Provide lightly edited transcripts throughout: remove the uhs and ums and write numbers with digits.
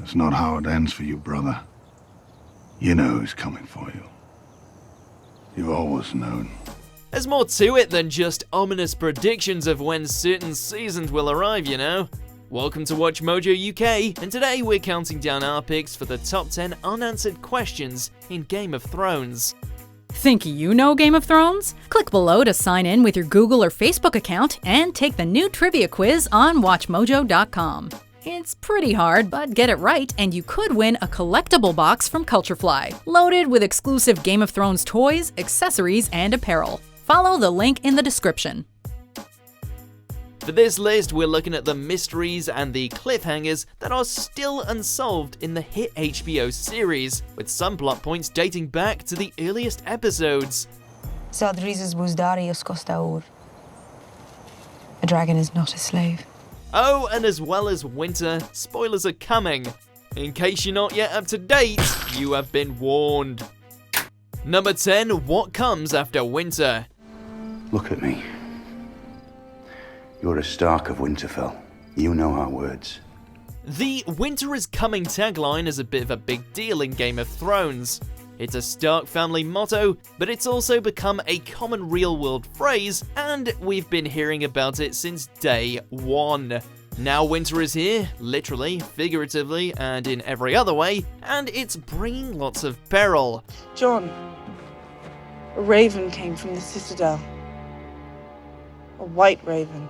That's not how it ends for you, brother. You know who's coming for you. You've always known. There's more to it than just ominous predictions of when certain seasons will arrive, you know? Welcome to Watch Mojo UK, and today we're counting down our picks for the top 10 unanswered questions in Game of Thrones. Think you know Game of Thrones? Click below to sign in with your Google or Facebook account and take the new trivia quiz on WatchMojo.com. It's pretty hard, but get it right and you could win a collectible box from Culturefly, loaded with exclusive Game of Thrones toys, accessories, and apparel. Follow the link in the description. For this list, we're looking at the mysteries and the cliffhangers that are still unsolved in the hit HBO series, with some plot points dating back to the earliest episodes. A dragon is not a slave. Oh, and as well as winter, spoilers are coming. In case you're not yet up to date, you have been warned. Number 10, what comes after winter? Look at me. You're a Stark of Winterfell. You know our words. The Winter is Coming tagline is a bit of a big deal in Game of Thrones. It's a Stark family motto, but it's also become a common real-world phrase, and we've been hearing about it since day one. Now winter is here, literally, figuratively, and in every other way, and it's bringing lots of peril. Jon, a raven came from the citadel. A white raven.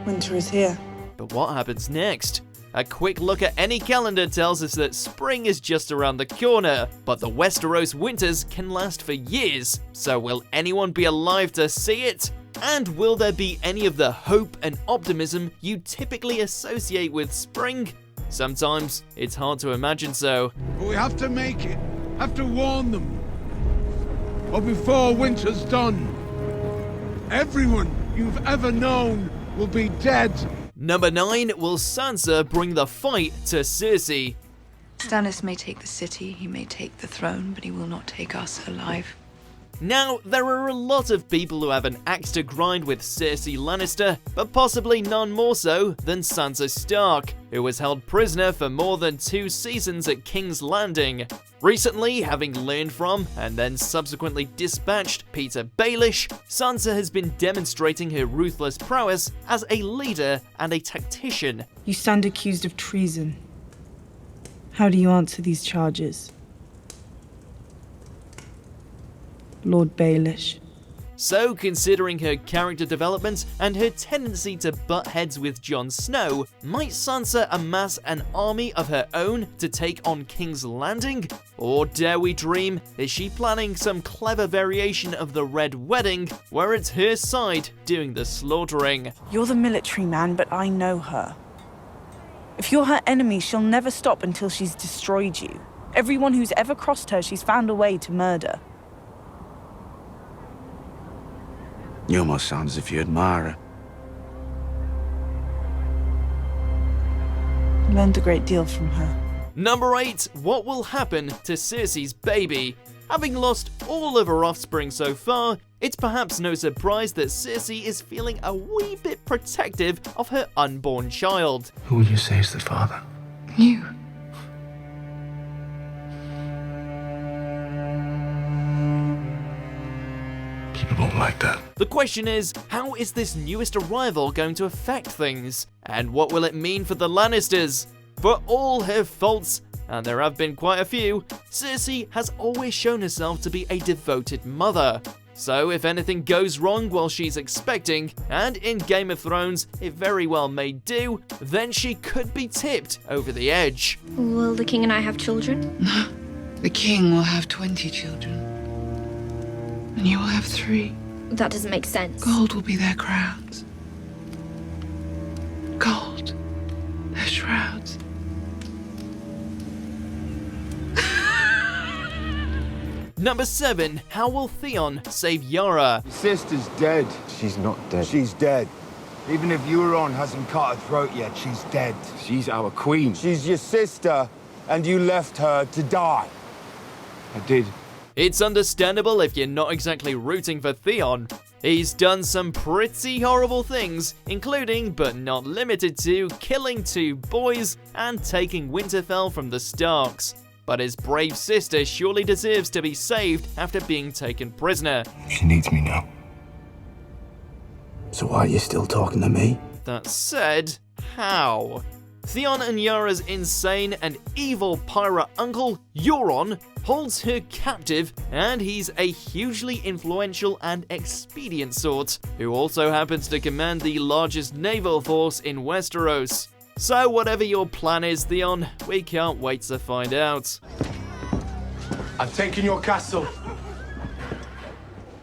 Winter is here. But what happens next? A quick look at any calendar tells us that spring is just around the corner, but the Westeros winters can last for years, so will anyone be alive to see it? And will there be any of the hope and optimism you typically associate with spring? Sometimes it's hard to imagine so. But we have to make it, have to warn them. Or before winter's done, everyone you've ever known will be dead. Number 9, will Sansa bring the fight to Cersei? Stannis may take the city, he may take the throne, but he will not take us alive. Now, there are a lot of people who have an axe to grind with Cersei Lannister, but possibly none more so than Sansa Stark, who was held prisoner for more than 2 seasons at King's Landing. Recently, having learned from, and then subsequently dispatched, Peter Baelish, Sansa has been demonstrating her ruthless prowess as a leader and a tactician. You stand accused of treason. How do you answer these charges? Lord Baelish. So, considering her character development and her tendency to butt heads with Jon Snow, might Sansa amass an army of her own to take on King's Landing? Or dare we dream, is she planning some clever variation of the Red Wedding, where it's her side doing the slaughtering? You're the military man, but I know her. If you're her enemy, she'll never stop until she's destroyed you. Everyone who's ever crossed her, she's found a way to murder. You almost sound as if you admire her. I learned a great deal from her. Number 8, what will happen to Cersei's baby? Having lost all of her offspring so far, it's perhaps no surprise that Cersei is feeling a wee bit protective of her unborn child. Who will you say is the father? You. People don't like that. The question is, how is this newest arrival going to affect things? And what will it mean for the Lannisters? For all her faults, and there have been quite a few, Cersei has always shown herself to be a devoted mother. So if anything goes wrong while she's expecting, and in Game of Thrones it very well may do, then she could be tipped over the edge. Will the king and I have children? No. The king will have 20 children. And you will have 3. That doesn't make sense. Gold will be their crowns. Gold. Their shrouds. Number 7, how will Theon save Yara? Your sister's dead. She's not dead. She's dead. Even if Euron hasn't cut her throat yet, she's dead. She's our queen. She's your sister, and you left her to die. I did. It's understandable if you're not exactly rooting for Theon. He's done some pretty horrible things, including, but not limited to, killing 2 boys and taking Winterfell from the Starks. But his brave sister surely deserves to be saved after being taken prisoner. She needs me now. So why are you still talking to me? That said, how? Theon and Yara's insane and evil pirate uncle, Euron, holds her captive, and he's a hugely influential and expedient sort, who also happens to command the largest naval force in Westeros. So whatever your plan is, Theon, we can't wait to find out. I've taken your castle.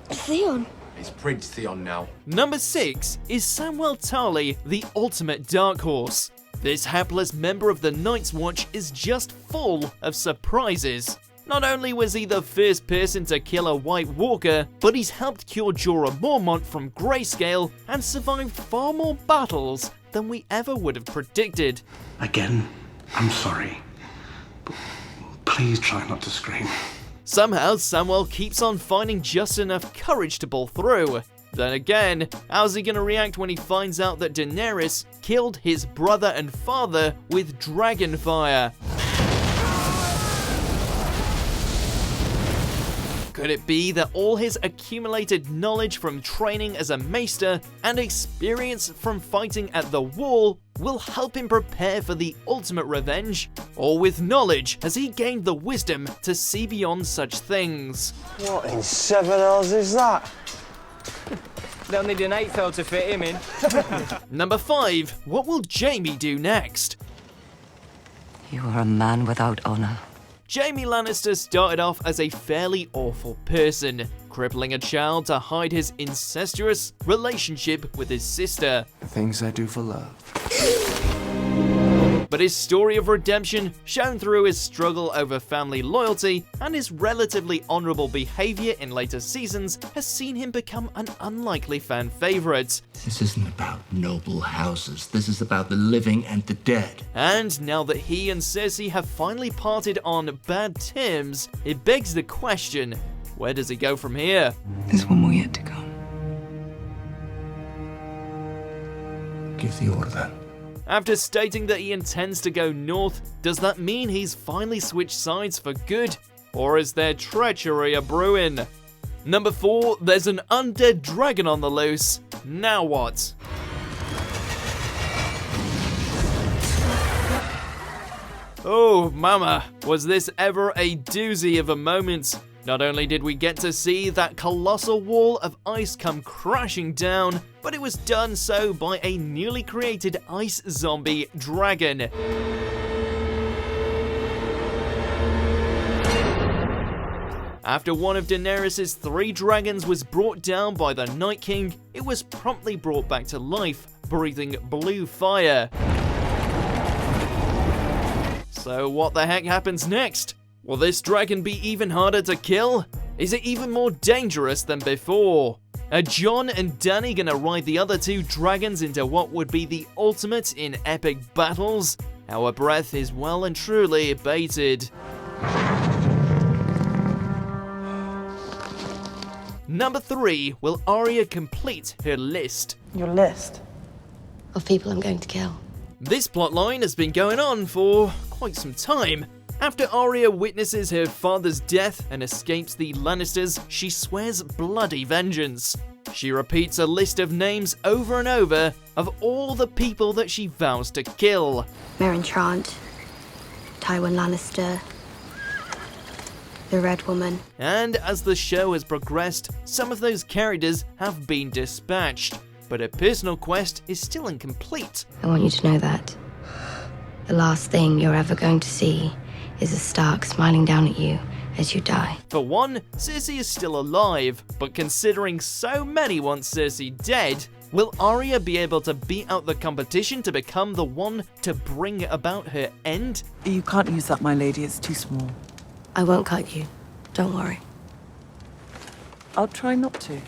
Theon. It's Prince Theon now. Number 6 is Samwell Tarly, the ultimate dark horse. This hapless member of the Night's Watch is just full of surprises. Not only was he the first person to kill a White Walker, but he's helped cure Jorah Mormont from grayscale and survived far more battles than we ever would have predicted. Again, I'm sorry. But please try not to scream. Somehow, Samwell keeps on finding just enough courage to pull through. Then again, how's he gonna react when he finds out that Daenerys killed his brother and father with dragon fire? Could it be that all his accumulated knowledge from training as a maester and experience from fighting at the wall will help him prepare for the ultimate revenge? Or with knowledge, has he gained the wisdom to see beyond such things? What in 7 hells is that? They'll need an 8th to fit him in. Number 5. What will Jaime do next? You are a man without honor. Jaime Lannister started off as a fairly awful person, crippling a child to hide his incestuous relationship with his sister. The things I do for love. But his story of redemption, shown through his struggle over family loyalty and his relatively honorable behavior in later seasons, has seen him become an unlikely fan favorite. This isn't about noble houses. This is about the living and the dead. And now that he and Cersei have finally parted on bad terms, it begs the question, where does he go from here? There's one more yet to come. Give the order then. After stating that he intends to go north, does that mean he's finally switched sides for good? Or is there treachery a-brewing? Number 4, there's an undead dragon on the loose. Now what? Oh, mama, was this ever a doozy of a moment? Not only did we get to see that colossal wall of ice come crashing down, but it was done so by a newly created ice zombie dragon. After one of Daenerys' 3 dragons was brought down by the Night King, it was promptly brought back to life, breathing blue fire. So what the heck happens next? Will this dragon be even harder to kill? Is it even more dangerous than before? Are Jon and Dany gonna ride the other 2 dragons into what would be the ultimate in epic battles? Our breath is well and truly bated. Number 3, will Arya complete her list? Your list? Of people I'm going to kill. This plotline has been going on for quite some time. After Arya witnesses her father's death and escapes the Lannisters, she swears bloody vengeance. She repeats a list of names over and over of all the people that she vows to kill. Meryn Trant, Tywin Lannister, the Red Woman. And as the show has progressed, some of those characters have been dispatched, but her personal quest is still incomplete. I want you to know that the last thing you're ever going to see is a Stark smiling down at you as you die. For one, Cersei is still alive, but considering so many want Cersei dead, will Arya be able to beat out the competition to become the one to bring about her end? You can't use that, my lady. It's too small. I won't cut you. Don't worry. I'll try not to.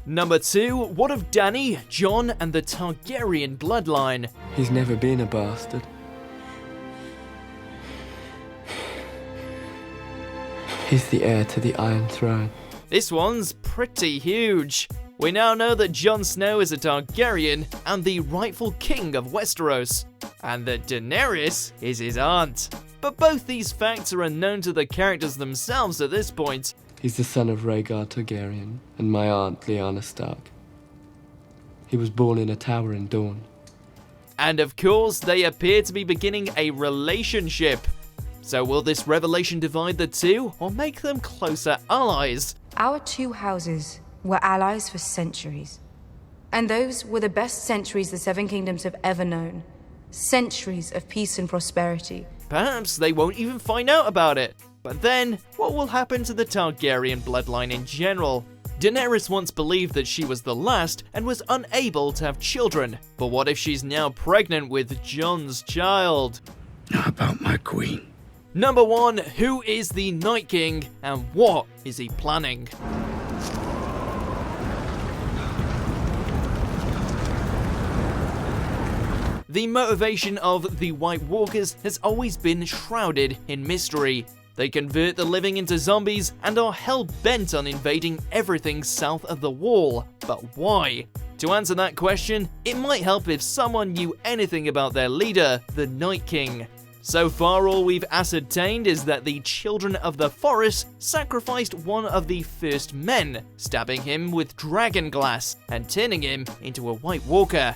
Number 2, what of Dany, Jon, and the Targaryen bloodline? He's never been a bastard. He's the heir to the Iron Throne. This one's pretty huge. We now know that Jon Snow is a Targaryen and the rightful king of Westeros, and that Daenerys is his aunt. But both these facts are unknown to the characters themselves at this point. He's the son of Rhaegar Targaryen and my aunt Lyanna Stark. He was born in a tower in Dorne. And of course, they appear to be beginning a relationship. So will this revelation divide the two, or make them closer allies? Our two houses were allies for centuries. And those were the best centuries the Seven Kingdoms have ever known. Centuries of peace and prosperity. Perhaps they won't even find out about it. But then, what will happen to the Targaryen bloodline in general? Daenerys once believed that she was the last and was unable to have children. But what if she's now pregnant with Jon's child? How about my queen? Number 1, who is the Night King and what is he planning? The motivation of the White Walkers has always been shrouded in mystery. They convert the living into zombies and are hell-bent on invading everything south of the Wall. But why? To answer that question, it might help if someone knew anything about their leader, the Night King. So far, all we've ascertained is that the Children of the Forest sacrificed one of the first men, stabbing him with dragon glass and turning him into a White Walker.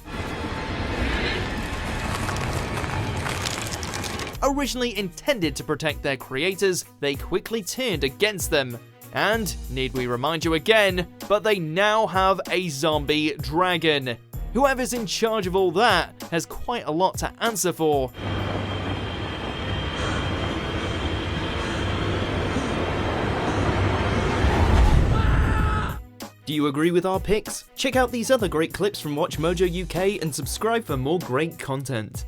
Originally intended to protect their creators, they quickly turned against them. And, need we remind you again, but they now have a zombie dragon. Whoever's in charge of all that has quite a lot to answer for. Do you agree with our picks? Check out these other great clips from Watch Mojo UK and subscribe for more great content.